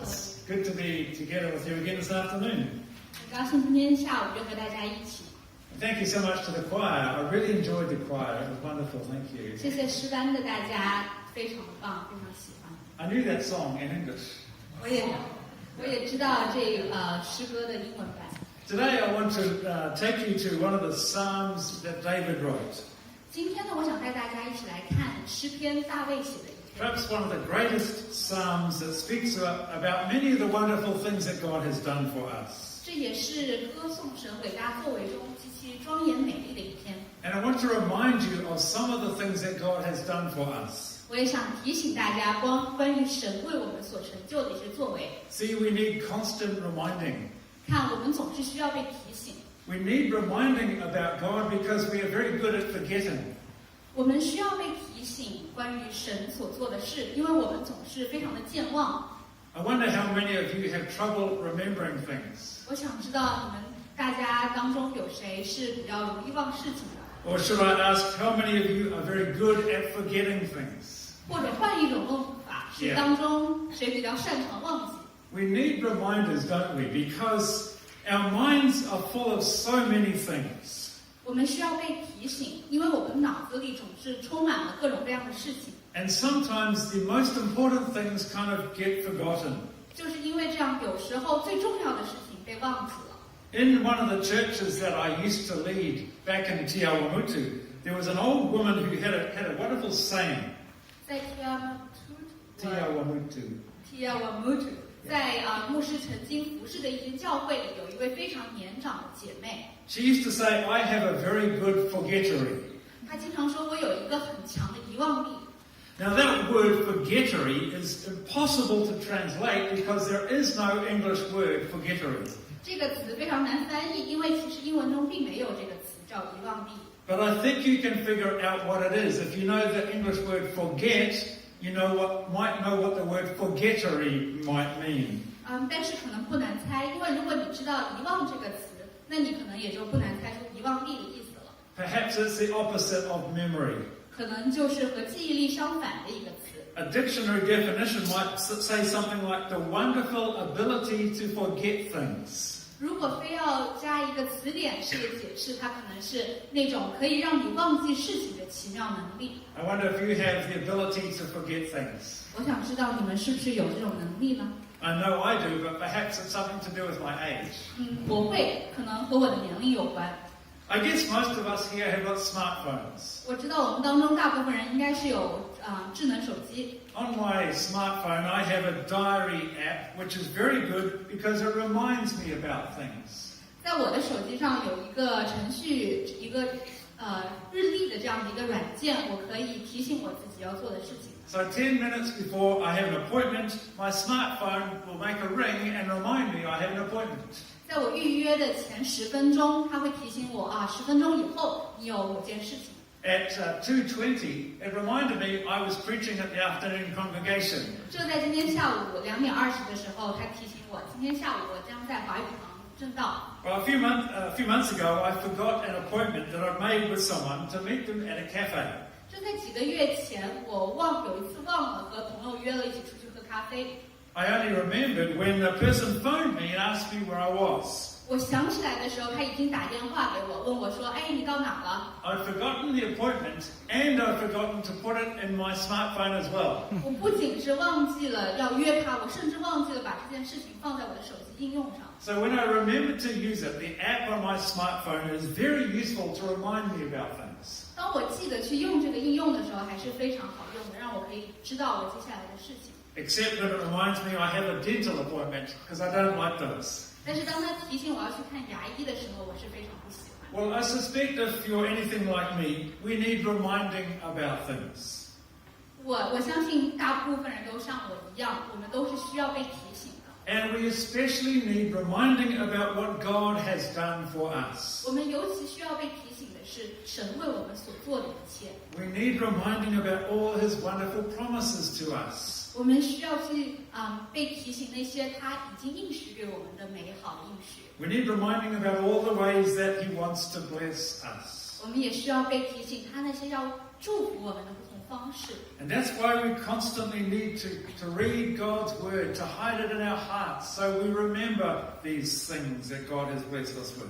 It's good to be together with you again this afternoon. 很高兴今天下午就和大家一起。Thank you so much to the choir. I really enjoyed the choir. It was wonderful. Thank you. 谢谢诗班的大家，非常棒，非常喜欢。I knew that song in English. 我也知道这诗歌的英文版。Today I want to take you to one of the Psalms that David wrote. 今天呢，我想带大家一起来看诗篇大卫写的一篇。Perhaps one of the greatest Psalms that speaks about many of the wonderful things that God has done for us. 这也是歌颂神伟大作为中极其庄严美丽的一篇。And I want to remind you of some of the things that God has done for us. 我也想提醒大家关于神为我们所成就的一些作为。See, we need constant reminding. 看，我们总是需要被提醒。We need reminding about God because we are very good at forgetting. 我们需要被提醒关于神所做的事，因为我们总是非常的健忘。I wonder how many of you have trouble remembering things. 我想知道你们大家当中有谁是比较容易忘事情的？ Or should I ask how many of you are very good at forgetting things? 或者换一种问法，是当中谁比较擅长忘记？ We need reminders, don't we? Because our minds are full of so many things. 我们需要被提醒，因为我们脑子里总是充满了各种各样的事情。And sometimes the most important things kind of get forgotten. 就是因为这样，有时候最重要的事情被忘记了。In one of the churches that I used to lead back in Tiawamutu, there was an old woman who had a wonderful saying. 在 Tiawamutu 在牧师曾经服侍的一间教会里，有一位非常年长的姐妹。She used to say, I have a very good forgettery. 她经常说，我有一个很强的遗忘力。Now that word forgettery is impossible to translate because there is no English word forgettery. 这个词非常难翻译，因为其实英文中并没有这个词叫遗忘力。But I think you can figure out what it is. If you know the English word forget, you might know what the word forgettery might mean. 但是可能不难猜，因为如果你知道遗忘这个词，那你可能也就不难猜出遗忘力的意思了。Perhaps it's the opposite of memory. 可能就是和记忆力相反的一个词。A dictionary definition might say something like the wonderful ability to forget things. 如果非要加一个词典式的解释，它可能是那种可以让你忘记事情的奇妙能力。I wonder if you have the ability to forget things. 我想知道你们是不是有这种能力呢？ I know I do, but perhaps it's something to do with my age. 我会，可能和我的年龄有关。I guess most of us here have got smartphones. 我知道我们当中大部分人应该是有智能手机。On my smartphone, I have a diary app, which is very good because it reminds me about things. 在我的手机上有一个程序，一个日历的这样的一个软件，我可以提醒我自己要做的事情。So 10 minutes before I have an appointment, my smartphone will make a ring and remind me I have an appointment. 在我预约的前10分钟，它会提醒我10分钟以后你有某件事情。At 2:20, it reminded me I was preaching at the afternoon congregation. 就在今天下午2点20的时候，他提醒我，今天下午我将在华语堂正道。Well, a few months ago, I forgot an appointment that I'd made with someone to meet them at a cafe. 就在几个月前，我有一次忘了和朋友约了一起出去喝咖啡。I only remembered when the person phoned me and asked me where I was. 我想起来的时候，他已经打电话给我，问我说：“哎，你到哪了？” I'd forgotten the appointment and I'd forgotten to put it in my smartphone as well. 我不仅是忘记了要约他，我甚至忘记了把这件事情放在我的手机应用上。So when I remembered to use it, the app on my smartphone is very useful to remind me about things. 当我记得去用这个应用的时候，还是非常好用的，让我可以知道我接下来的事情。Except that it reminds me I have a dental appointment because I don't like those. 但是当他提醒我要去看牙医的时候，我是非常不喜欢。Well, I suspect if you're anything like me, we need reminding about things. 我相信大部分人都像我一样，我们都是需要被提醒的。And we especially need reminding about what God has done for us. 我们尤其需要被提醒的是神为我们所做的一切。We need reminding about all His wonderful promises to us. 我们需要去被提醒那些他已经应许给我们的美好的应许。We need reminding about all the ways that He wants to bless us. 我们也需要被提醒他那些要祝福我们的不同方式。 And that's why we constantly need to read God's word, to hide it in our hearts, so we remember these things that God has blessed us with.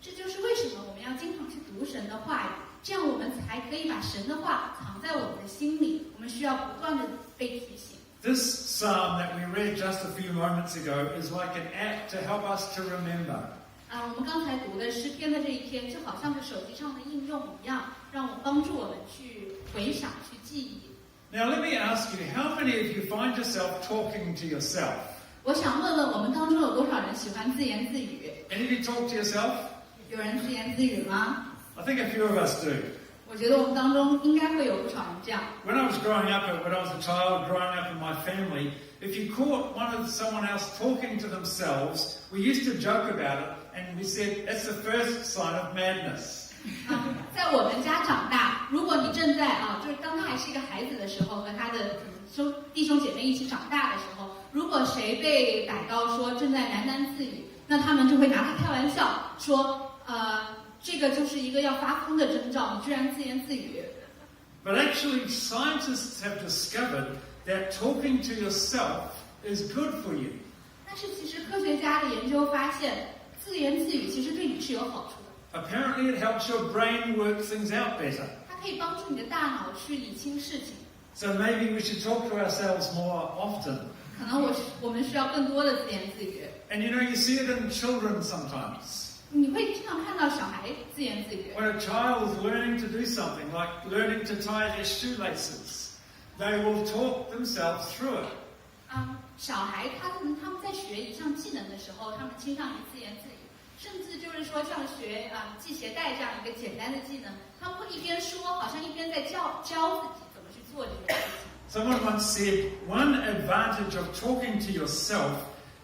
这就是为什么我们要经常去读神的话语，这样我们才可以把神的话藏在我们的心里。我们需要不断的被提醒。 This psalm that we read just a few moments ago is like an app to help us to remember. 我们刚才读的诗篇的这一篇，就好像是手机上的应用一样，让我帮助我们去回想、去记忆。 Now let me ask you, how many of you find yourself talking to yourself? 我想问问我们当中有多少人喜欢自言自语？ Any of you talk to yourself? 有人自言自语吗？ I think a few of us do. 我觉得我们当中应该会有不少人这样。 When I was growing up, when I was a child growing up in my family, if you caught someone else talking to themselves, we used to joke about it, and we said that's the first sign of madness. 在我们家长大，如果你正在就是当他还是一个孩子的时候，和他的弟兄姐妹一起长大的时候，如果谁被逮到说正在喃喃自语，那他们就会拿他开玩笑，说这个就是一个要发疯的征兆，你居然自言自语。 But actually, scientists have discovered that talking to yourself is good for you. 但是其实科学家的研究发现，自言自语其实对你是有好处的。 Apparently, it helps your brain work things out better. 它可以帮助你的大脑去理清事情。 So maybe we should talk to ourselves more often. 可能我们需要更多的自言自语。 And you see it in children sometimes. 你会经常看到小孩自言自语。 When a child is learning to do something, like learning to tie their shoelaces, they will talk themselves through it. 小孩他们在学一项技能的时候，他们倾向于自言自语，甚至就是说像学系鞋带这样一个简单的技能，他们会一边说，好像一边在教自己怎么去做这件事情。 Someone once said, one advantage of talking to yourself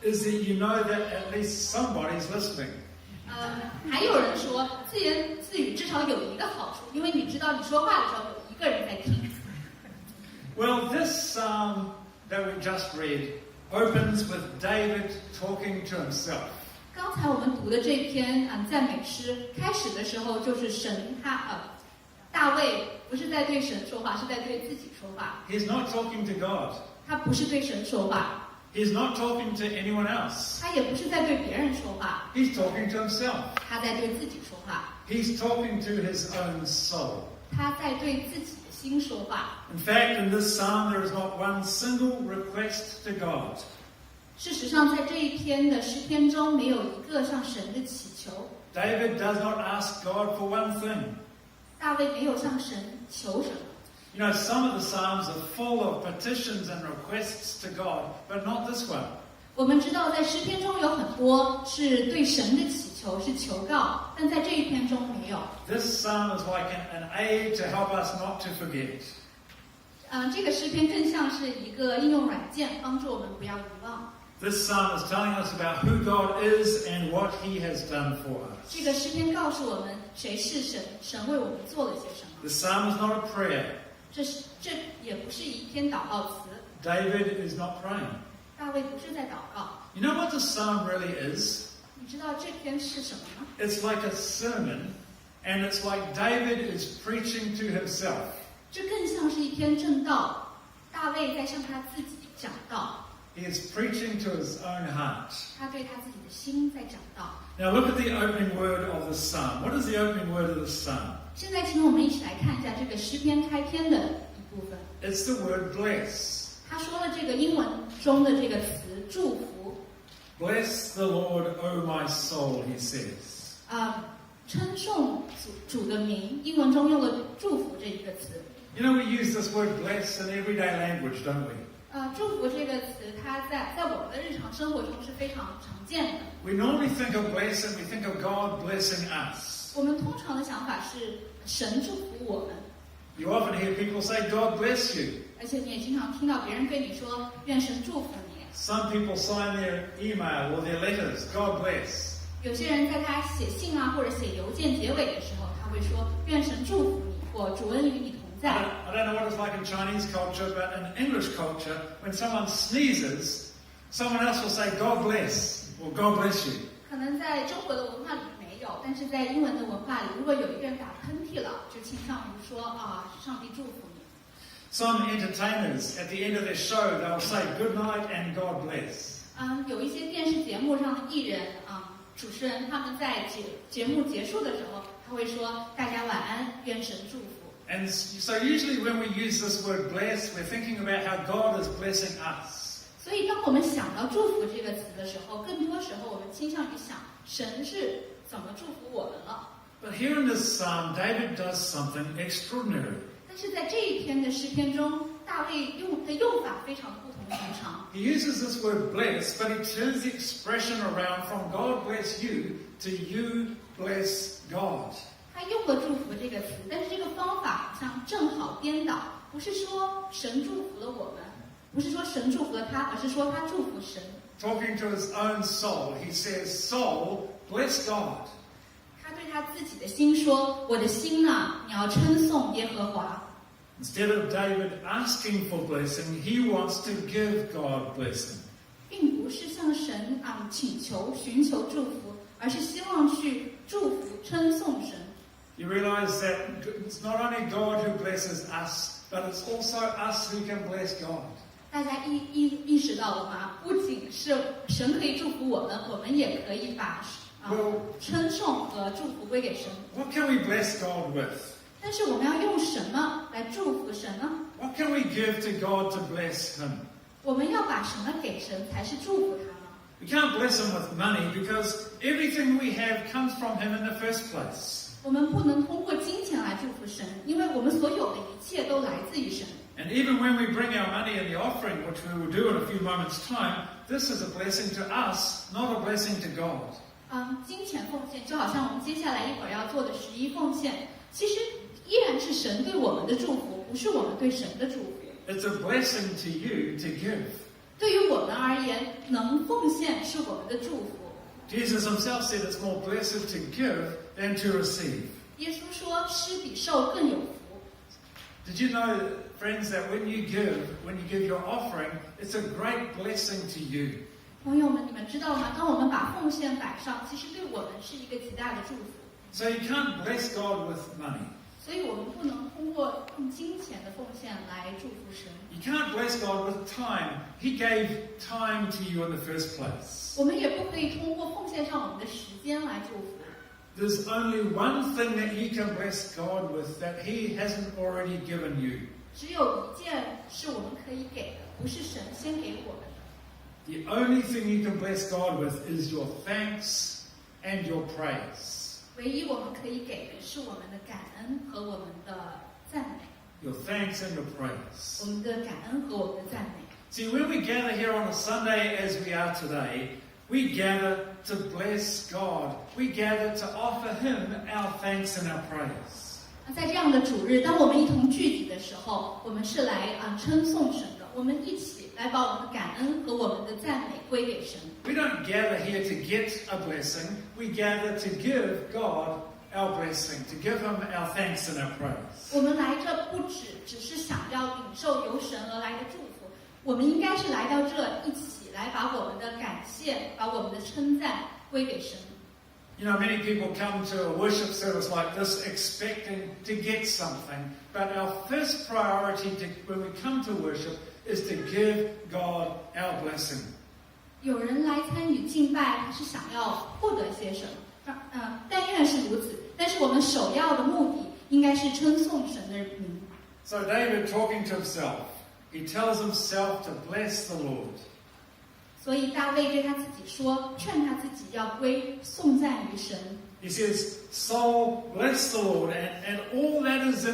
is that you know that at least somebody's listening. 还有人说，自言自语至少有一个好处，因为你知道你说话的时候有一个人在听。 Well, this psalm that we just read opens with David talking to himself. 刚才我们读的这篇赞美诗，开始的时候就是大卫不是在对神说话，是在对自己说话。 He's not talking to God. 他不是对神说话。 He's not talking to anyone else. 他也不是在对别人说话， He's talking to himself. 他在对自己说话， He's talking to his own soul. 他在对自己的心说话。 In fact, in this psalm, there is not one single request to God. 事实上，在这一篇的诗篇中，没有一个向神的祈求。 David does not ask God for one thing. 大卫没有向神求什么。 You know, some of the psalms are full of petitions and requests to God, but not this one. 我们知道，在诗篇中有很多是对神的祈求，是求告，但在这一篇中没有。 This psalm is like an aid to help us not to forget. 这个诗篇更像是一个应用软件，帮助我们不要遗忘。 This psalm is telling us about who God is and what He has done for us. 这个诗篇告诉我们谁是神，神为我们做了些什么。 This psalm is not a prayer. 这也不是一篇祷告词。 David is not praying. 大卫不是在祷告。 You know what this psalm really is? 你知道这篇是什么吗？ It's like a sermon, and it's like David is preaching to himself. 这更像是一篇正道，大卫在向他自己讲道。 He is preaching to his own heart. 他对他自己的心在讲道。 Now look at the opening word of this psalm. What is the opening word of this psalm? 现在，请我们一起来看一下这个诗篇开篇的一部分。 It's the word bless. 他说了这个英文中的这个词“祝福”。 Bless the Lord, O my soul, he says. 称颂主的名，英文中用了“祝福”这一个词。 You know, we use this word bless in everyday language, don't we? 祝福这个词，它在我们的日常生活中是非常常见的。 We normally think of bless and we think of God blessing us. 我们通常的想法是神祝福我们。 You often hear people say, God bless you. 而且你也经常听到别人对你说愿神祝福你。 Some people sign their email or their letters, God bless. 有些人在他写信或者写邮件结尾的时候，他会说愿神祝福你，或主恩与你同在。 I don't know what it's like in Chinese culture, but in English culture, when someone sneezes, someone else will say, God bless, or God bless you. 可能在中国的文化里没有，但是在英文的文化里，如果有一个人打喷嚏了，就倾向于说上帝祝福你。Some entertainers, at the end of their show, they'll say good night and God bless. 有一些电视节目上的艺人主持人他们在节目结束的时候，他会说大家晚安，愿神祝福。And so usually when we use this word bless, we're thinking about how God is blessing us. 所以当我们想到祝福这个词的时候，更多时候我们倾向于想神是怎么祝福我们了。But here in this psalm, David does something extraordinary. 但是在这一篇的诗篇中，大卫用法非常不同寻常。He uses this word bless, but he turns the expression around from God bless you to you bless God. 他用了祝福这个词，但是这个方法好像正好颠倒，不是说神祝福了我们，不是说神祝福了他，而是说他祝福神。Talking to his own soul, he says, Soul, bless God. 他对他自己的心说：“我的心啊，你要称颂耶和华。” Instead of David asking for blessing, he wants to give God blessing. 并不是向神请求、寻求祝福，而是希望去祝福、称颂神。You realize that it's not only God who blesses us, but it's also us who can bless God. 大家意识到了吗？不仅是神可以祝福我们，我们也可以把称颂和祝福归给神。What can we bless God with? 但是我们要用什么来祝福神呢？ What can we give to God to bless Him? 我们要把什么给神才是祝福他呢？ We can't bless Him with money because everything we have comes from Him in the first place. 我们不能通过金钱来祝福神，因为我们所有的一切都来自于神。And even when we bring our money in the offering, which we will do in a few moments' time, this is a blessing to us, not a blessing to God. 金钱奉献就好像我们接下来一会儿要做的11奉献，其实依然是神对我们的祝福，不是我们对神的祝福。It's a blessing to you to give. 对于我们而言，能奉献是我们的祝福。Jesus himself said it's more blessed to give than to receive. 耶稣说，施比受更有福。Did you know, friends, that when you give your offering, it's a great blessing to you. 朋友们，你们知道吗？当我们把奉献摆上，其实对我们是一个极大的祝福。So you can't bless God with money. 所以我们不能通过用金钱的奉献来祝福神。You can't bless God with time. He gave time to you in the first place. 我们也不可以通过奉献上我们的时间来祝福。There's only one thing that you can bless God with that He hasn't already given you. 只有一件是我们可以给的，不是神先给我们的。The only thing you can bless God with is your thanks and your praise. 唯一我们可以给的是我们的感恩和我们的赞美。Your thanks and your praise. 我们的感恩和我们的赞美。See, when we gather here on a Sunday as we are today, we gather to bless God. We gather to offer Him our thanks and our praise. 在这样的主日，当我们一同聚集的时候，我们是来称颂神的。我们一起来把我们的感恩和我们的赞美归给神。We don't gather here to get a blessing. We gather to give God our blessing, to give Him our thanks and our praise. 我们来这不只是想要领受由神而来的祝福，我们应该是来到这一起来把我们的感谢、把我们的称赞归给神。You know, many people come to a worship service like this expecting to get something, but our first priority when we come to worship is to give God our blessing. 有人来参与敬拜，他是想要获得些什么？但愿是如此。但是我们首要的目的应该是称颂神的名。So David, talking to himself, he tells himself to bless the Lord. 所以大卫对他自己说，劝他自己要归颂赞于神。He says, "Soul, bless the Lord, and all that's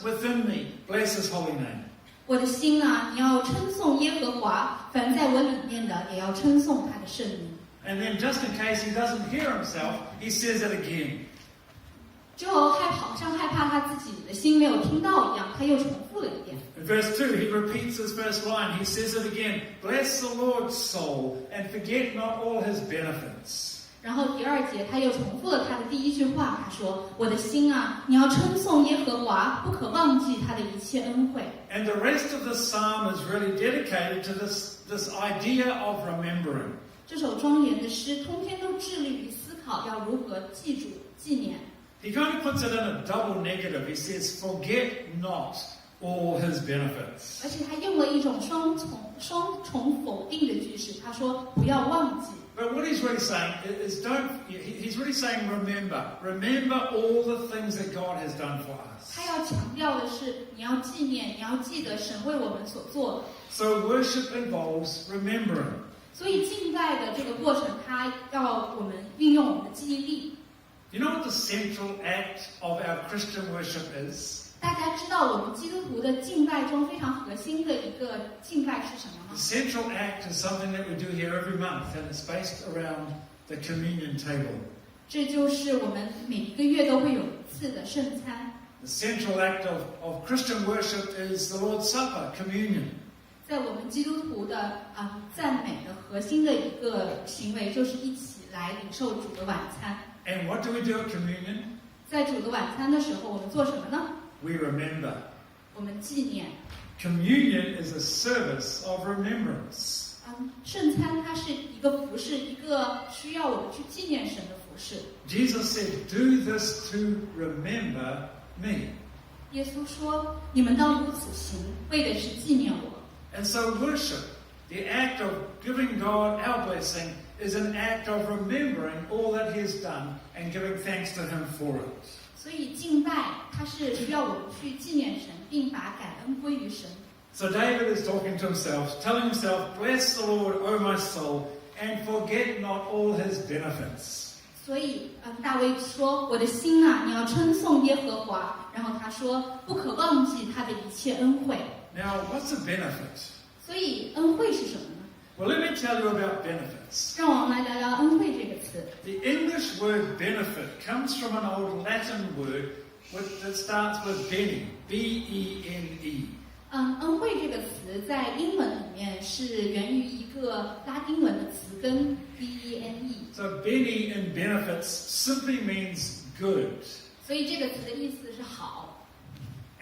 within me, bless His holy name." 我的心啊，你要称颂耶和华，凡在我里面的也要称颂他的圣名。And then, just in case he doesn't hear himself, he says it again. 就好像害怕他自己的心没有听到一样，他又重复了一遍。In verse 2, he repeats his first line. He says it again. Bless the Lord's soul, and forget not all His benefits. 然后第二节他又重复了他的第一句话，他说：“我的心啊，你要称颂耶和华，不可忘记他的一切恩惠。” And the rest of the psalm is really dedicated to this idea of remembering. 这首庄严的诗，通篇都致力于思考要如何记住、纪念。He kind of puts it in a double negative. He says, "Forget not all his benefits. 而且他用了一种双重否定的句式，他说不要忘记。But what he's really saying is he's really saying remember all the things that God has done for us. 他要强调的是，你要纪念，你要记得神为我们所做的。So worship involves remembering. 所以敬拜的这个过程，它要我们运用我们的记忆力。You know what the central act of our Christian worship is? 大家知道我们基督徒的敬拜中非常核心的一个敬拜是什么吗？ The central act is something that we do here every month, and it's based around the communion table. 这就是我们每一个月都会有一次的圣餐。The central act of Christian worship is the Lord's Supper, communion. 在我们基督徒的赞美的核心的一个行为，就是一起来领受主的晚餐。And what do we do at communion? 在主的晚餐的时候，我们做什么呢？ We remember. 我们纪念。Communion is a service of remembrance. 圣餐它是一个服饰，一个需要我们去纪念神的服饰。Jesus said, "Do this to remember me." 耶稣说：“你们当如此行，为的是纪念我。” And so worship, the act of giving God our blessing, is an act of remembering all that He has done and giving thanks to Him for it. 所以敬拜它是需要我们去纪念神，并把感恩归于神。So David is talking to himself, telling himself, "Bless the Lord, O my soul, and forget not all His benefits." 所以，大卫说：“我的心啊，你要称颂耶和华。”然后他说：“不可忘记他的一切恩惠。” Now, what's a benefit? 所以，恩惠是什么呢？ Well, let me tell you about benefits. 让我们来聊聊恩惠这个词。The English word benefit comes from an old Latin word that starts with bene, B-E-N-E. 恩惠这个词在英文里面是源于一个拉丁文的词根 B-E-N-E。So bene in benefits simply means good. 所以这个词的意思是好。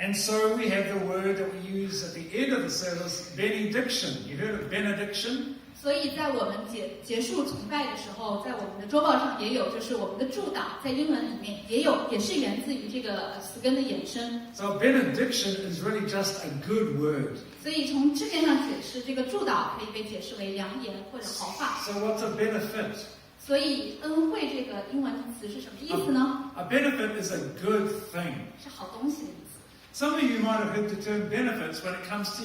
And so we have the word that we use at the end of the service, benediction. You heard of benediction? 所以在我们结束崇拜的时候，在我们的周报上也有，就是我们的祝祷，在英文里面也是源自于这个词根的衍生。So benediction is really just a good word. 所以从字面上解释，这个祝祷可以被解释为良言或者好话。 So what's a benefit? 所以恩惠这个英文词是什么意思呢？ A benefit is a good thing. 是好东西的意思。 Some of you might have heard the term benefits when it comes to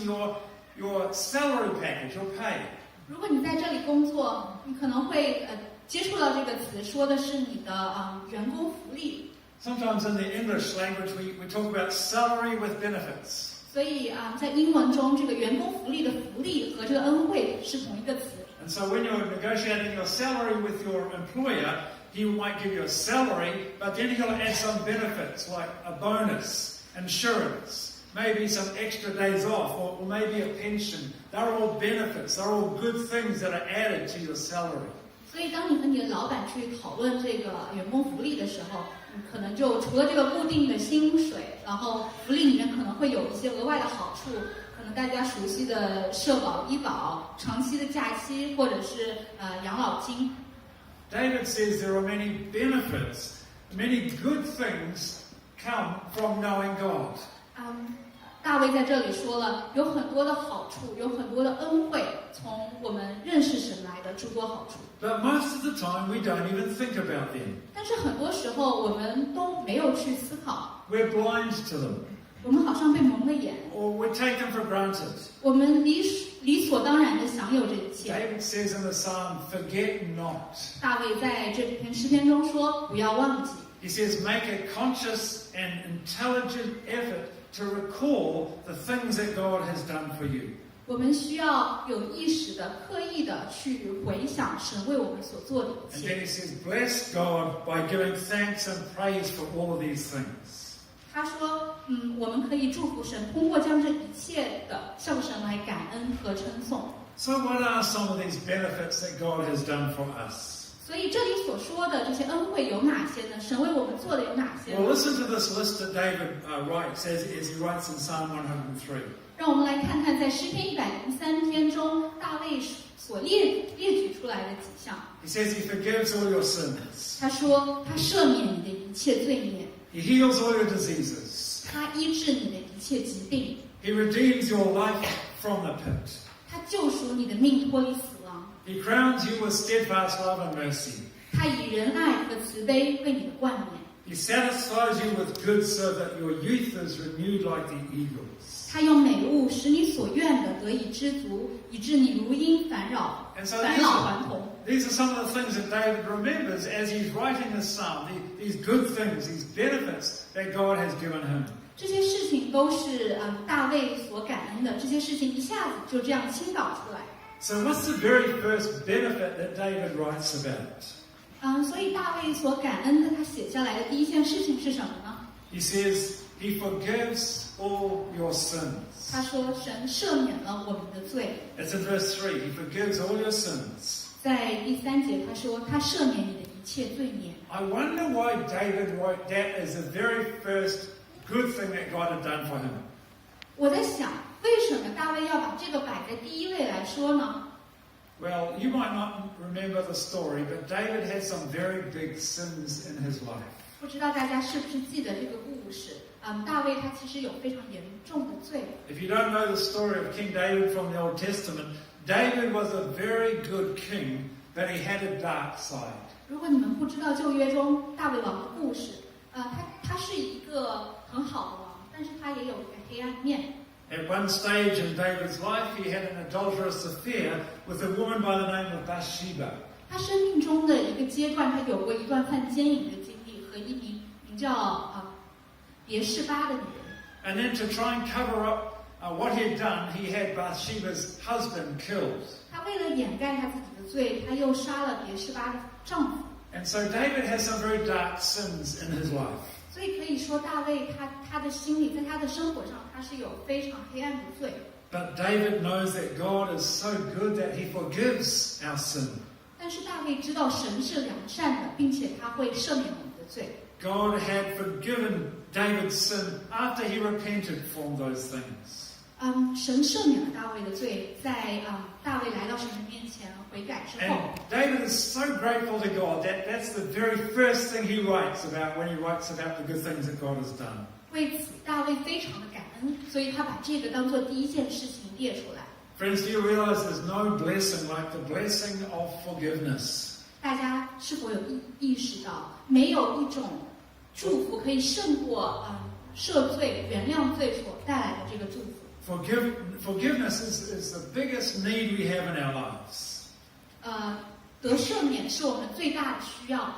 your salary package, your pay. 如果你在这里工作，你可能会接触到这个词，说的是你的员工福利。 Sometimes in the English language we talk about salary with benefits. 所以在英文中，这个员工福利的福利和这个恩惠是同一个词。 And so when you're negotiating your salary with your employer, he might give you a salary, but then he'll add some benefits like a bonus, insurance, maybe some extra days off, or maybe a pension. They're all benefits. They're all good things that are added to your salary. 所以当你和你的老板去讨论这个员工福利的时候，你可能就除了这个固定的薪水，然后福利里面可能会有一些额外的好处，可能大家熟悉的社保、医保、长期的假期，或者是养老金。 David says there are many benefits, many good things come from knowing God. 大卫在这里说了，有很多的好处，有很多的恩惠，从我们认识神来的诸多好处。 But most of the time we don't even think about them. 但是很多时候我们都没有去思考， We're blind to them, 我们好像被蒙了眼， or we take them for granted. 我们理所当然的享有这一切。 David says in the psalm, "Forget not." 大卫在这篇诗篇中说：“不要忘记。” He says, "Make a conscious and intelligent effort to recall the things that God has done for you." 我们需要有意识的、刻意的去回想神为我们所做的一 And 切。 then he says, "Bless God by giving thanks and praise for all of these things." 他说：“我们可以祝福神，通过将这一切的向神来感恩和称颂。” So what are some of these benefits that God has done for us? 所以这里所说的这些恩惠有哪些呢？神为我们做的有哪些 Well, 呢？ listen to this list that David writes as he writes in Psalm 103. 让我们来看看在诗篇103篇中，大卫所列举出来的几项。 He says he forgives all your sins. 他说：“他赦免你的一切罪孽， He heals all your diseases. 他医治你的一切疾病。He redeems your life from the pit. 他救赎你的命脱离死亡。He crowns you with steadfast love and mercy. 他以仁爱和慈悲为你的冠冕。He satisfies you with good so that your youth is renewed like the eagles. 他用美物使你所愿的得以知足，以致你如鹰返老还童。These are some of the things that David remembers as he's writing this psalm. These good things, these benefits that God has given him. 这些事情都是大卫所感恩的，这些事情一下子就这样倾倒出来。So what's the very first benefit that David writes about? 所以大卫所感恩的，他写下来的第一件事情是什么呢？ He says he forgives all your sins. 他说神赦免了我们的罪。It's in verse 3. He forgives all your sins. 在第3节他说他赦免你的一切罪孽。I wonder why David wrote that as the very first good thing that God had done for him. 我在想，为什么大卫要把这个摆在第一位来说呢？ Well, you might not remember the story, but David had some very big sins in his life. 不知道大家是不是记得这个故事？大卫他其实有非常严重的罪。If you don't know the story of King David from the Old Testament, David was a very good king, but he had a dark side. 如果你们不知道旧约中大卫王的故事，他是一个很好的王，但是他也有一个黑暗面。At one stage in David's life, he had an adulterous affair with a woman by the name of Bathsheba. 他生命中的一个阶段，他有过一段犯奸淫的经历，和一名叫别示巴的女人。And then to try and cover up what he had done, he had Bathsheba's husband killed. 他为了掩盖他自己的罪，他又杀了别示巴的丈夫。And so David has some very dark sins in his life. 所以可以说，大卫他的心里，在他的生活上，他是有非常黑暗的罪。But David knows that God is so good that he forgives our sin. 但是大卫知道神是良善的，并且他会赦免我们的罪。God had forgiven David's sin after he repented from those things. 神赦免了大卫的罪，在大卫来到神的面前悔改之后。And David is so grateful to God that that's the very first thing he writes about when he writes about the good things that God has done. 为此，大卫非常的感恩，所以他把这个当做第一件事情列出来。Friends, do you realize there's no blessing like the blessing of forgiveness? 大家是否有意识到，没有一种祝福可以胜过赦罪、原谅罪所带来的这个祝福。Forgiveness is the biggest need we have in our lives. 得赦免是我们最大的需要。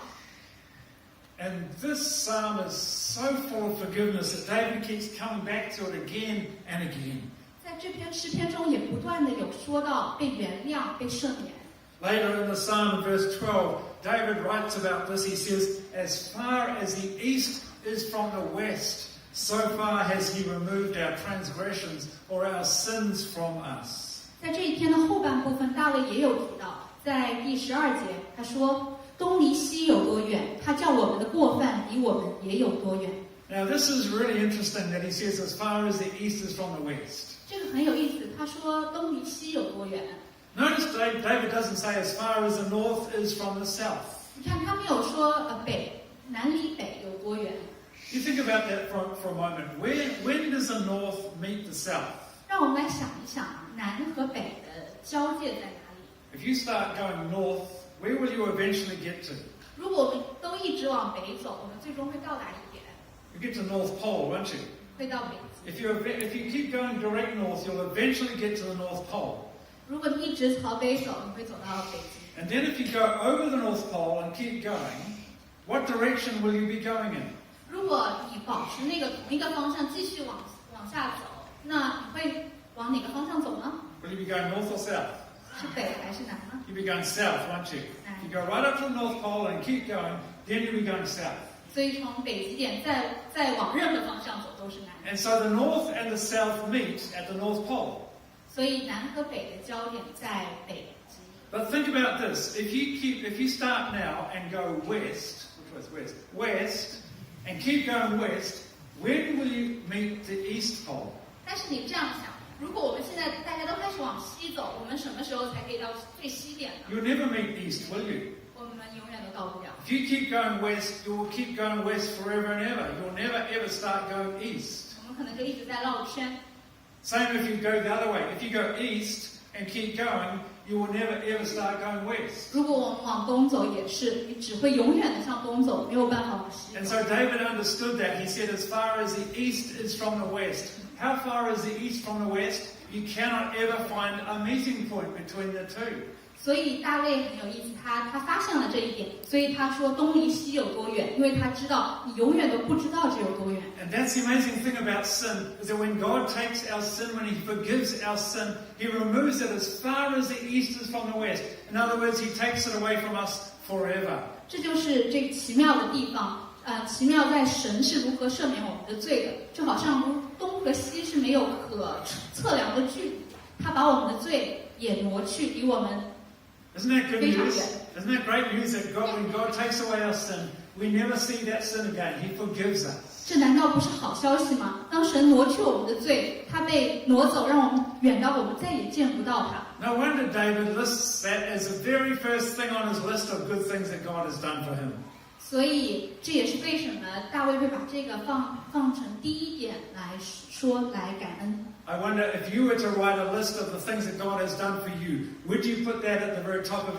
And this psalm is so full of forgiveness that David keeps coming back to it again and again. 在这篇诗篇中也不断的有说到被原谅、被赦免。Later in the psalm, in verse 12, David writes about this. He says, "As far as the east is from the west, so far has he removed our transgressions or our sins from us." 在这一篇的后半部分，大卫也有提到，在第12节，他说：“东离西有多远？他叫我们的过犯离我们也有多远。” Now, this is really interesting that he says, "As far as the east is from the west." 这个很有意思，他说东离西有多远？ Notice David doesn't say as far as the north is from the south. 你看他没有说南离北有多远。 You think about that for a moment. When does the north meet the south? 让我们来想一想，南和北的交界在哪里？ If you start going north, where will you eventually get to? 如果我们都一直往北走，我们最终会到达一点， You get to North Pole, won't you? 会到北极。If you keep going direct north, you'll eventually get to the North Pole. 如果你一直朝北走，你会走到北极。 And then if you go over the North Pole and keep going, what direction will you be going in? 如果你保持那个同一个方向继续往下走，那你会往哪个方向走呢？ Will you be going north or south? 是北还是南呢？ You'll be going south, won't you? If you go right up to the North Pole and keep going, then you'll be going south. 所以从北极点再往任何方向走都是南。 And so the north and the south meet at the North Pole. 所以南和北的交点在北极。 But think about this: if you start now and go west, which was west, and keep going west, when will you meet the East Pole? 但是你这样想，如果我们现在大家都开始往西走，我们什么时候才可以到最西点呢？ You'll never meet east, will you? 我们永远都到不了。 If you keep going west, you will keep going west forever and ever. You'll never ever start going east. 我我们可能就一直在绕圈。Same if you go the other way. If you go east and keep going, you will never ever start going west. 如果我们往东走也是，你只会永远的向东走，没有办法往西 And 走。 so David understood that. He said, as far as the east is from the west. How far is the east from the west? You cannot ever find a meeting point between the two. 所以大卫很有意思，他发现了这一点，所以他说东离西有多远，因为他知道你永远都不知道这有多远。 And that's the amazing thing about sin, is that when God takes our sin, when He forgives our sin, He removes it as far as the east is from the west. In other words, He takes it away from us forever. 这就是这奇妙的地方。奇妙在神是如何赦免我们的罪的，就好像东和西是没有可测量的距离，他把我们的罪也挪去，离我们 Isn't that good 非常 news? 远。 Isn't that great news that when God takes away our sin, we never see that sin again. He forgives us. 这难道不是好消息吗？当神挪去我们的罪，他被挪走，让我们远到我们再也见不到他。 No wonder David lists that as the very first thing on his list of good things that God has done for him. 所以这也是为什么大卫会把这个放成第一点来说，来感恩。 I wonder if you were to write a list of the things that God has done for you, would you put that at the very top of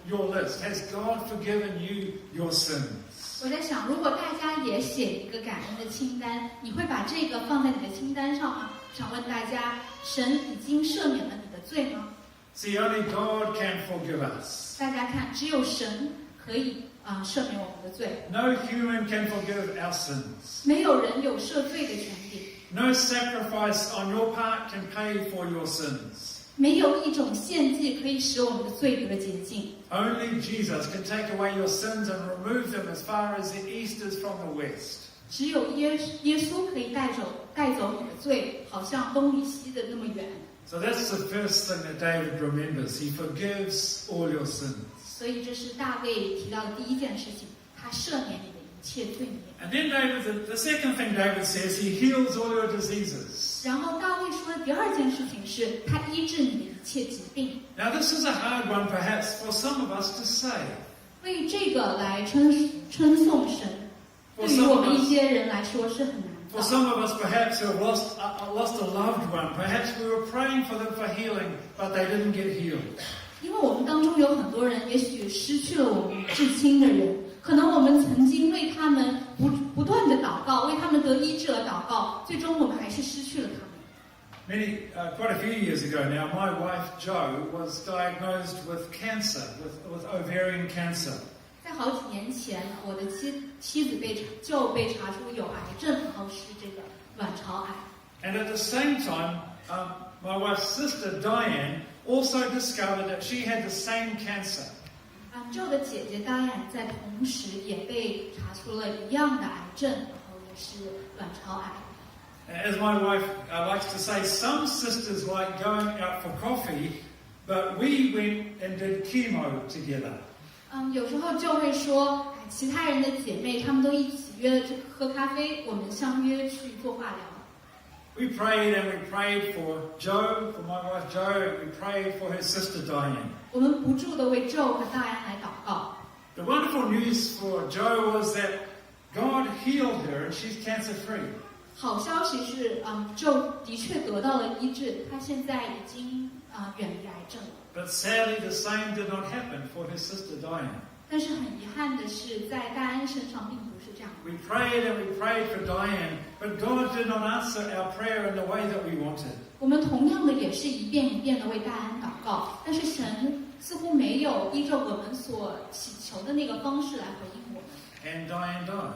your list? Has God forgiven you your sins? 我在想，如果大家也写一个感恩的清单，你会把这个放在你的清单上吗？想问大家，神已经赦免了你的罪吗？ See, only God can forgive us. 大家看，只有神可以赦免我们的罪， No human can forgive our sins. 没有人有赦罪的权利， No sacrifice on your part can pay for your sins. 没有一种献祭可以使我们的罪得洁净。 Only Jesus can take away your sins and remove them as far as the east is from the west. 只有耶稣可以带走你的罪，好像东离西的那么远。 So that's the first thing that David remembers. He forgives all your sins. 所以这是大卫提到的第一件事情，他赦免你的一切罪孽。 And then the second thing David says, he heals all your diseases. 然后大卫说的第二件事情是，他医治你的一切疾病。 Now this is a hard one perhaps for some of us to say. 为这个来称颂神，对于我们一些人来说是很难 For 的。 some of us perhaps who have lost a loved one, perhaps we were praying for them for healing, but they didn't get healed. 因为我们当中有很多人，也许失去了我们至亲的人，可能我们曾经为他们不断的祷告，为他们得医治而祷告，最终我们还是失去了他们。Quite a few years ago now, my wife Jo was diagnosed with cancer, with ovarian cancer. 在好几年前，我的妻子被查出有癌症，然后是这个卵巢癌。 And at the same time, my wife's sister Diane also discovered that she had the same cancer. Joe 的姐姐Diane在同时也被查出了一样的癌症，然后也是卵巢癌。 As my wife likes to say, some sisters like going out for coffee, but we went and did chemo together. 有时候就会说，其他人的姐妹她们都一起约喝咖啡，我们相约去做化疗。 We prayed and we prayed for Jo, for my wife Jo, and we prayed for her sister Diane. 我们不住的为 Joe 和大安来祷告。 The wonderful news for Jo was that God healed her and she's cancer free. 好消息是，Joe 的确得到了医治，他现在已经远离癌症了。 But sadly, the same did not happen for her sister Diane. 但是很遗憾的是，在大安身上并不是这样。 We prayed and we prayed for Diane, but God did not answer our prayer in the way that we wanted. 我们同样的也是一遍一遍的为大安祷告，但是神似乎没有依照我们所祈求的那个方式来回应我们。 And Diane died.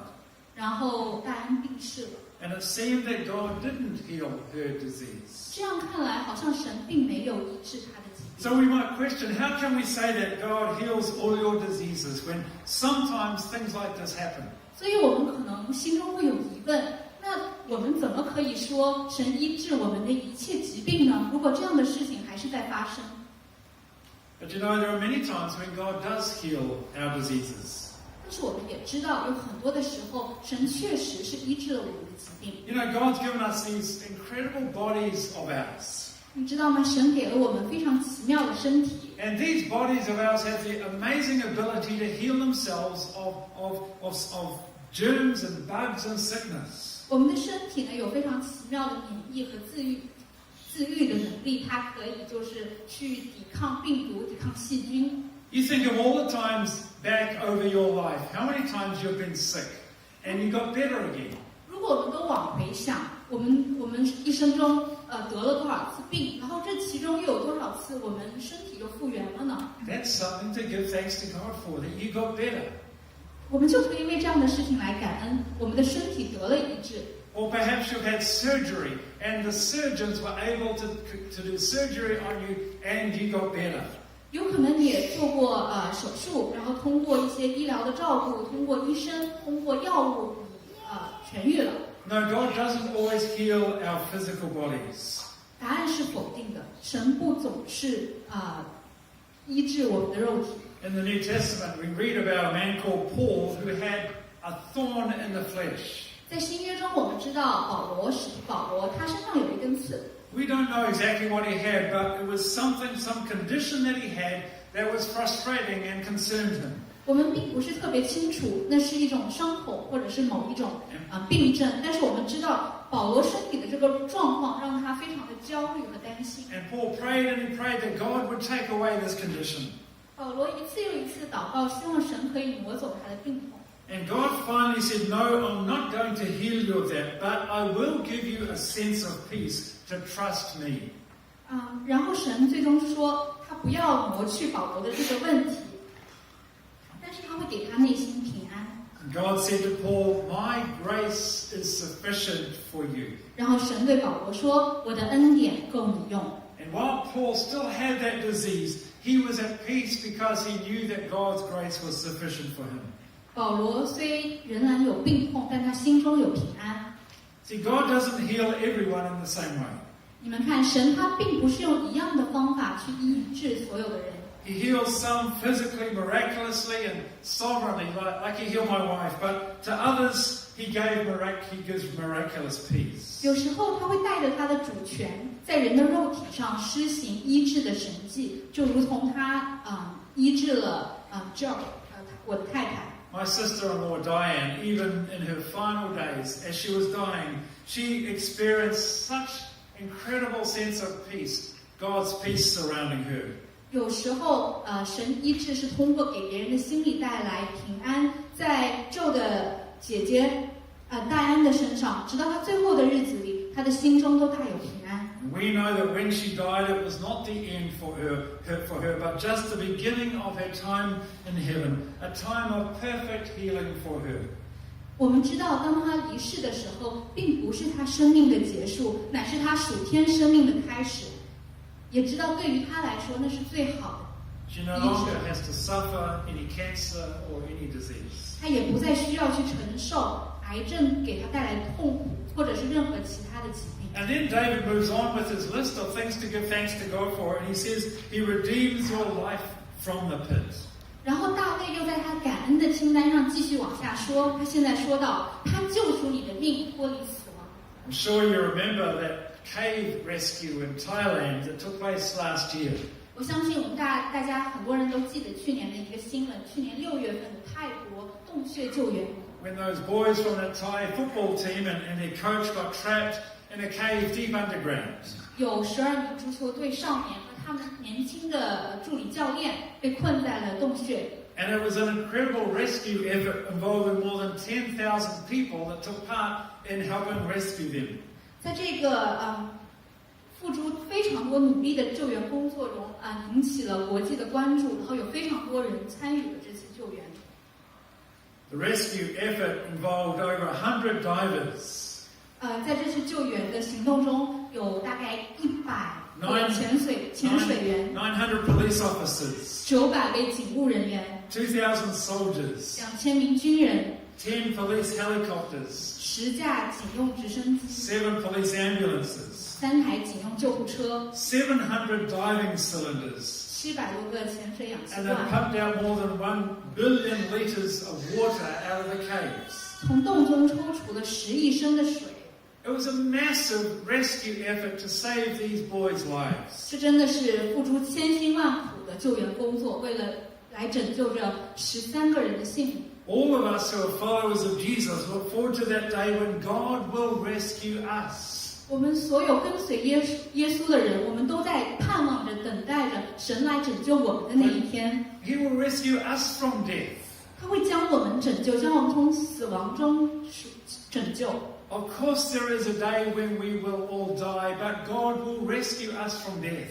然后大安病逝了。 And it seemed that God didn't heal her disease. 这样看来，好像神并没有医治他的疾病。 So we might question, how can we say that God heals all your diseases when sometimes things like this happen? 所以我们可能心中会有疑问，那我们怎么可以说神医治我们的一切疾病呢？如果这样的事情还是在发生。 But you know, there are many times when God does heal our diseases. 但是我们也知道，有很多的时候，神确实是医治了我们的疾病。 You know, God's given us these incredible bodies of ours. 你知道吗？神给了我们非常奇妙的身体， And these bodies of ours have the amazing ability to heal themselves of germs and bugs and sickness. 我们的身体呢有非常奇妙的免疫和自愈的能力，它可以就是去抵抗病毒、抵抗细菌。You think of all the times back over your life, how many times you've been sick and you got better again? 如果我们都往回想，我们一生中得了多少次病，然后这其中又有多少次我们身体又复原了呢？ That's something to give thanks to God for, that you got better. 我们就可以为这样的事情来感恩，我们的身体得了医治。Or perhaps you've had surgery and the surgeons were able to do surgery on you and you got better. 有可能你也做过手术，然后通过一些医疗的照顾，通过医生，通过药物，你痊愈了。No, God doesn't always heal our physical bodies. 答案是否定的，神不总是医治我们的肉体。In the New Testament, we read about a man called Paul who had a thorn in the flesh. 在新约中，我们知道保罗他身上有一根刺。We don't know exactly what he had, but it was some condition that he had that was frustrating and concerned him. 我们并不是特别清楚那是一种伤口或者是某一种病症，但是我们知道保罗身体的这个状况让他非常的焦虑和担心。And Paul prayed and he prayed that God would take away this condition. 保罗一次又一次祷告，希望神可以挪走他的病痛。And God finally said, "No, I'm not going to heal you of that, but I will give you a sense of peace to trust me." 然后神最终说，他不要挪去保罗的这个问题，但是他会给他内心平安。And God said to Paul, "My grace is sufficient for you." 然后神对保罗说，我的恩典够你用。And while Paul still had that disease, he was at peace because he knew that God's grace was sufficient for him. 保罗虽仍然有病痛，但他心中有平安。See, God doesn't heal everyone in the same way. 你们看，神他并不是用一样的方法去医治所有的人。He heals some physically, miraculously, and sovereignly, like he healed my wife. But to others, he gives miraculous peace. 有时候他会带着他的主权，在人的肉体上施行医治的神迹，就如同他医治了Joe，我的太太。My sister-in-law Diane, even in her final days, as she was dying, she experienced such incredible sense of peace, God's peace surrounding her. 有时候，神医治是通过给别人的心里带来平安，在Joe的姐姐戴安的身上，直到她最后的日子里，她的心中都大有平安。We know that when she died, it was not the end for her, but just the beginning of her time in heaven, a time of perfect healing for her. 我们知道，当她离世的时候，并不是她生命的结束，乃是她属天生命的开始。也知道，对于她来说，那是最好的。She no longer has to suffer any cancer or any disease. 她也不再需要去承受癌症给她带来的痛苦，或者是任何其他的疾病。And then David moves on with his list of things to give thanks to God for, and he says, He redeems your life from the pit. 然后大卫又在他感恩的清单上继续往下说，他现在说到，他救赎你的命，脱离死亡。I'm sure you remember that cave rescue in Thailand that took place last year. 我相信我们大家很多人都记得去年的一个新闻，去年6月份的泰国洞穴救援。When those boys from the Thai football team and their coach got trapped in a cave deep underground. 有12名足球队少年和他们年轻的助理教练被困在了洞穴。And it was an incredible rescue effort involving more than 10,000 people that took part in helping rescue them. 在这个付出非常多努力的救援工作中引起了国际的关注，然后有非常多人参与了这次救援。The rescue effort involved over 100 divers. 在这次救援的行动中，有大概100潜水员，900 police officers, 900位警务人员2,000 soldiers, 2000名军人10 police helicopters, 10架警用直升机7 police ambulances, 3台警用救护车700 diving cylinders, 700多个潜水氧气 and they 罐， pumped out more than 1 billion liters of water out of the caves. 从洞中抽出了10亿升的水。It was a massive rescue effort to save these boys' lives. 这真的是付出千辛万苦的救援工作，为了来拯救这13个人的性命。all of us who are followers of Jesus look forward to that day when God will rescue us. 我们所有跟随耶稣的人，我们都在盼望着、等待着神来拯救我们的那一天。He will rescue us from death. 他会将我们拯救，将我们从死亡中拯救。Of course, there is a day when we will all die, but God will rescue us from death.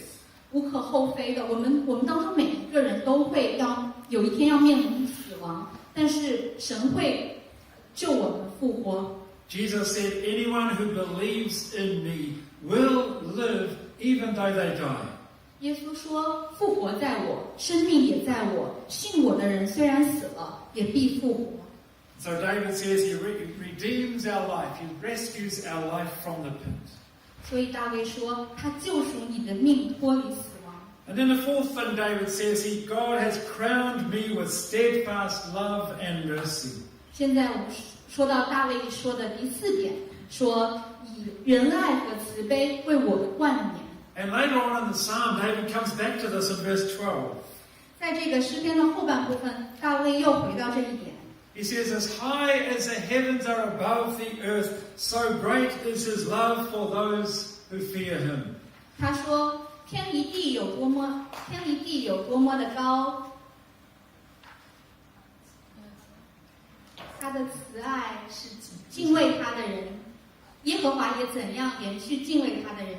无可厚非的，我们当中每一个人都会有一天要面临死亡，但是神会救我们复活。Jesus said, "Anyone who believes in me will live even though they die." 耶稣说：“复活在我，生命也在我。信我的人虽然死了，也必复活。” So David says he redeems our life. He rescues our life from the pit. 所以大卫说，他救赎你的命，脱离死亡。And then the fourth thing David says, God has crowned me with steadfast love and mercy. 现在我们说到大卫说的第4点，说以仁爱和慈悲为我的冠冕。And later on in the psalm, David comes back to this in verse 12. 在这个诗篇的后半部分，大卫又回到这一点。He says, "As high as the heavens are above the earth, so great is his love for those who fear him." 他说：“天离地有多么的高，他的慈爱是敬畏他的人，耶和华也怎样延续敬畏他的人。”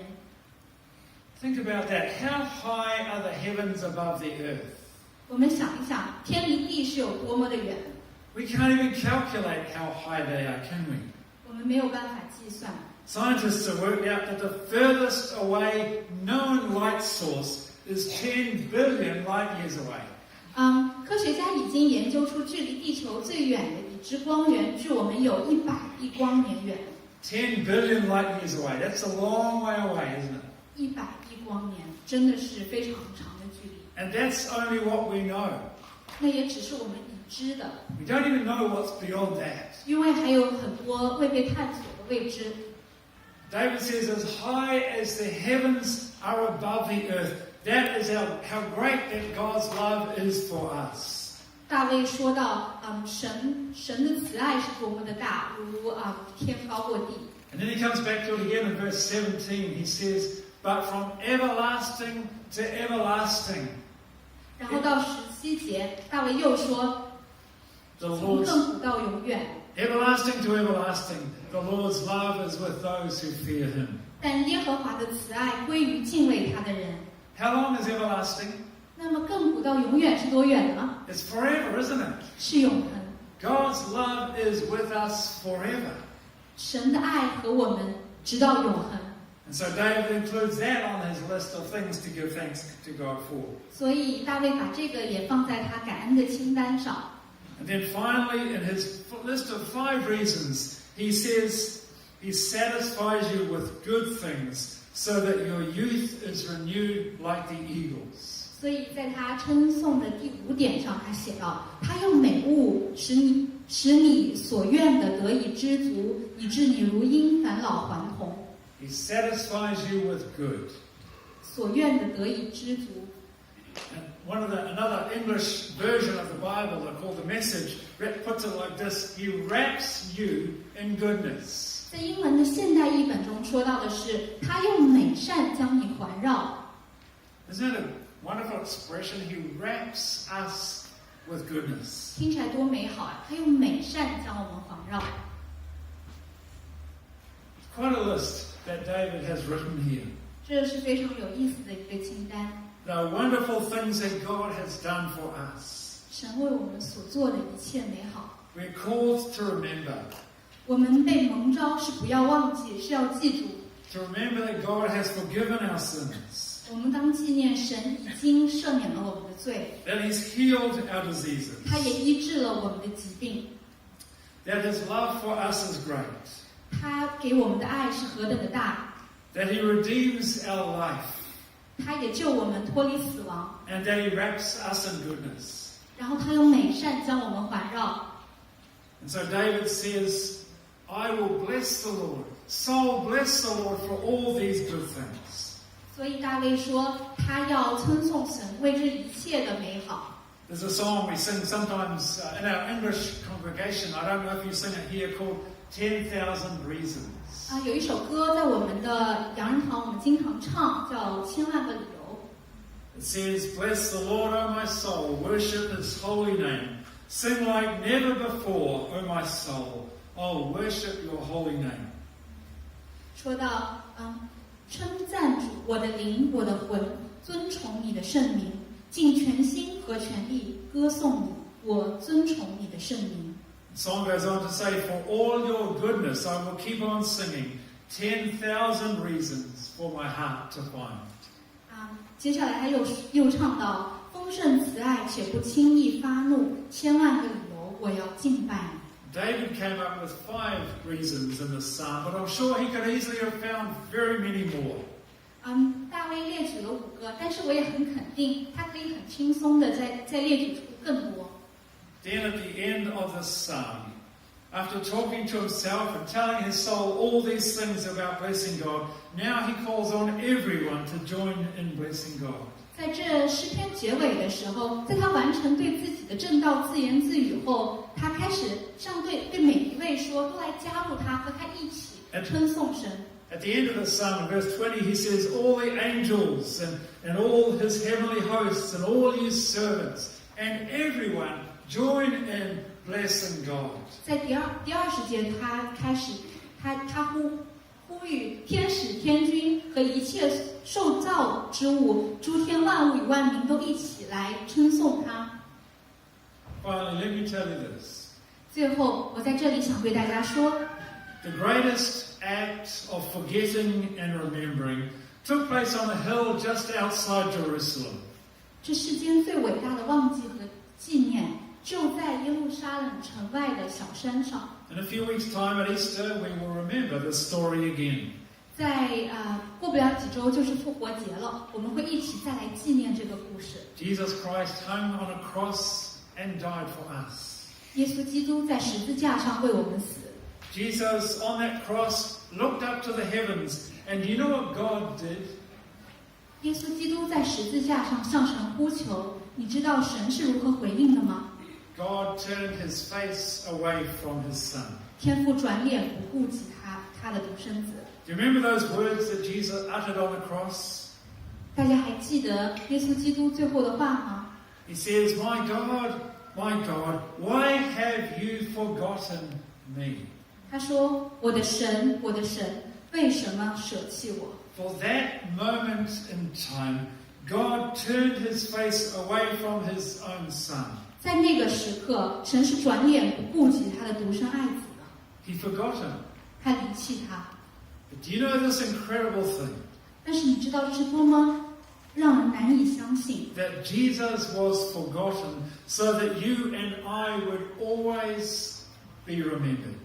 Think about that. How high are the heavens above the earth? 我们想一想，天离地是有多么的远。We can't even calculate how high they are, can we? 我们没有办法计算。Scientists have worked out that the furthest away known light source is 10 billion light years away. 科学家已经研究出距离地球最远的已知光源，距我们有100亿光年远。10 billion light years away. That's a long way away, isn't it? 100亿光年真的是非常长的距离。And that's only what we know. 那也只是我们已知的。We don't even know what's beyond that. 因为还有很多未被探索的未知。David says, "As high as the heavens are above the earth." That is how great that God's love is for us. 大卫说到，神的慈爱是多么的大，如天高过地。And then he comes back to it again in verse 17. He says, "But from everlasting to everlasting." 然后到17节，大卫又说，从亘古到永远。Everlasting to everlasting, the Lord's love is with those who fear him. 但耶和华的慈爱归于敬畏他的人。How long is everlasting? 那么亘古到永远是多远呢？ It's forever, isn't it? 是永恒。God's love is with us forever. 神的爱和我们直到永恒。And so David includes that on his list of things to give thanks to God for. 所以大卫把这个也放在他感恩的清单上。And then finally, in his list of 5 reasons, he says he satisfies you with good things so that your youth is renewed like the eagles. 所以在他称颂的第5点上，他写道：他用美物使你所愿的得以知足，以致你如鹰返老还童。He satisfies you with good. 所愿的得以知足。And another English version of the Bible, called the Message, puts it like this: He wraps you in goodness. 在英文的现代译本中说到的是，他用美善将你环绕。Isn't that a wonderful expression? He wraps us with goodness. 听起来多美好啊！他用美善将我们环绕。Quite a list that David has written here. 这是非常有意思的一个清单。The wonderful things that God has done for us. 神为我们所做的一切美好。We're called to remember. 我们被蒙召是不要忘记，是要记住。To remember that God has forgiven our sins. 我们当纪念神已经赦免了我们的罪。That He's healed our diseases. 他也医治了我们的疾病。That His love for us is great. 他给我们的爱是何等的大。That He redeems our life. 他也救我们脱离死亡。And that He wraps us in goodness. 然后他用美善将我们环绕。And so David says, I will bless the Lord. Soul, bless the Lord for all these good things. 所以大卫说，他要称颂神为这一切的美好。There's a song we sing sometimes in our English congregation. I don't know if you sing it here, called 10,000 Reasons. 有一首歌在我们的洋人堂，我们经常唱，叫《千万个理由》。It says, "Bless the Lord, O my soul, worship His holy name. Sing like never before, O my soul. Oh, worship Your holy name." 说到称赞主，我的灵，我的魂，尊崇你的圣名，尽全心和全力歌颂你，我尊崇你的圣名。The song goes on to say, "For all Your goodness, I will keep on singing 10,000 reasons for my heart to find." 接下来他又唱到，丰盛慈爱且不轻易发怒，千万个理由我要敬拜你。David came up with 5 reasons in this psalm, but I'm sure he could easily have found very many more. 大卫列举了5个，但是我也很肯定，他可以很轻松的再列举出更多。Then at the end of this psalm, after talking to himself and telling his soul all these things about blessing God, now he calls on everyone to join in blessing God. 在这诗篇结尾的时候，在他完成对自己的正道自言自语后，他开始对每一位说，都来加入他，和他一起称颂神。At the end of the psalm, in verse 20, he says, "All the angels and all his heavenly hosts and all his servants and everyone join in blessing God." 在第二十节，他呼吁天使、天军和一切受造之物、诸天万物与万民都一起来称颂他。Finally, let me tell you this. 最后，我在这里想对大家说 The greatest act of forgetting and remembering took place on a hill just outside Jerusalem. 这世间最伟大的忘记和纪念，就在耶路撒冷城外的小山上。In a few weeks' time at Easter, we will remember this story again. 在过不了几周就是复活节了，我们会一起再来纪念这个故事。Jesus Christ hung on a cross and died for us. 耶稣基督在十字架上为我们死。Jesus on that cross looked up to the heavens, and you know what God did? 耶稣基督在十字架上向神呼求，你知道神是如何回应的吗？ God turned his face away from his son. 天父转脸不顾及他的独生子。Do you remember those words that Jesus uttered on the cross? 大家还记得耶稣基督最后的话吗？ He says, my God, why have you forgotten me?" 他说：“我的神，我的神，为什么舍弃我？” For that moment in time, God turned his face away from his own son. 在那个时刻，神是转脸不顾及他的独生爱子的。 He forgot him. 他离弃他。 But do you know this incredible thing? 但是你知道这是多么让人难以相信？ That Jesus was forgotten so that you and I would always be remembered.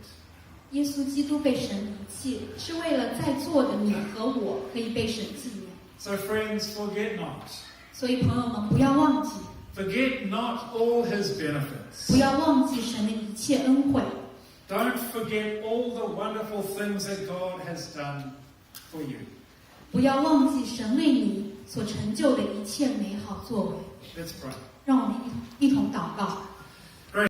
耶稣基督被神离弃，是为了在座的你和我可以被神纪念。 So friends, forget not. 所以朋友们，不要忘记， Forget not all his benefits. 不要忘记神的一切恩惠。 Don't forget all the wonderful things that God has done for you. 不要忘记神为你所成就的一切美好作为。 Let's pray. 让我们一同祷告。